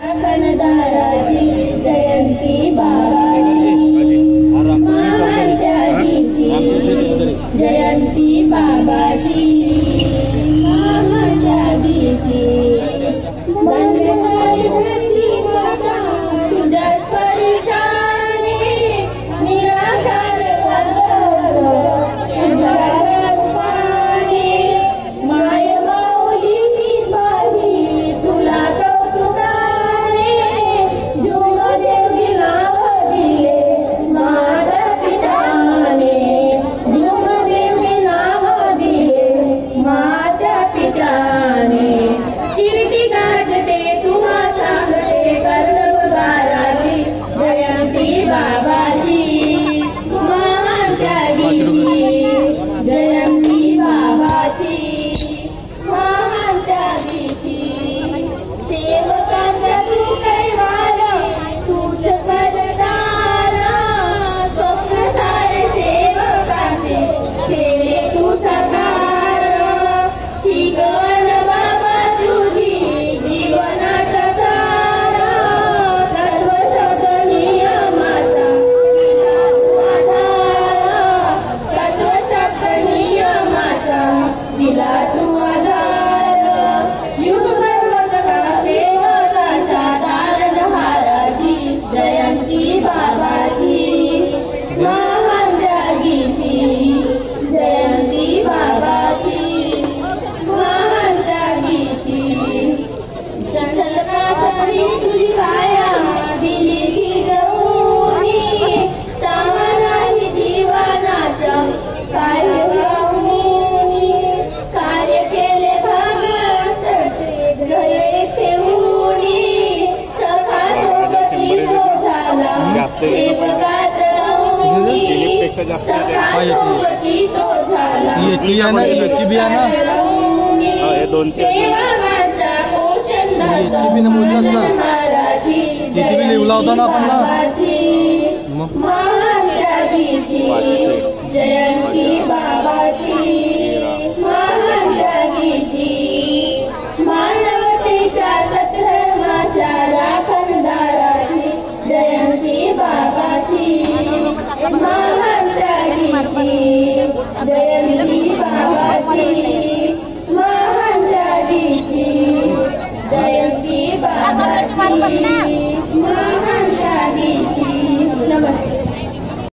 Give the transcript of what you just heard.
खणदाराची जयंती बाबाची महात्यागीची जयंती बाबाची महात्यागीची तुझ्या स्पर्शाने निराकार माय माऊली बाई तुला कौतुकाने जुमदेवी नाव दिले माझ्या पिताने जुमदेवी नाव दिले माझ्या पिताने कीर्ती गाजते तुला सांगते कर्णधाराची जयंती बाबाची महात्यागीची जयंती बाबाची महात्यागीची सेवकांचा तू कैवार तूच करदार स्वप्न सारे सेवकांचे केले तू साकार शिकवण बाबा तुझी जीवनाचा सार तत्व शब्द नियमाचा तत्व शब्द नियमाचा दिला तू आधार युगधर्मका देवताचा तारणहाराची जयंती बाबाची महात्यागीची जयंती बाबाची महात्यागीची चंद्रकासरी तुझी काया दिली ती गौरी सावनाही जीवनाच्या काय कार्य केले भगवंताचे गये ठेवूनी सखा सोबती तो झाला सेवकात रहुनी सखा सोबती तो झाला सेवकात रहुनी सेवकांचा पोषणाचा महाराजी जयंती बाबाची महात्यागीची जयंती बाबाची महात्यागीची मानवतेच्या सद्धर्माच्या राखणदाराची जयंती बाबाची महात्यागीची जयंती बाबाची महात्यागीची जयंती बाबाची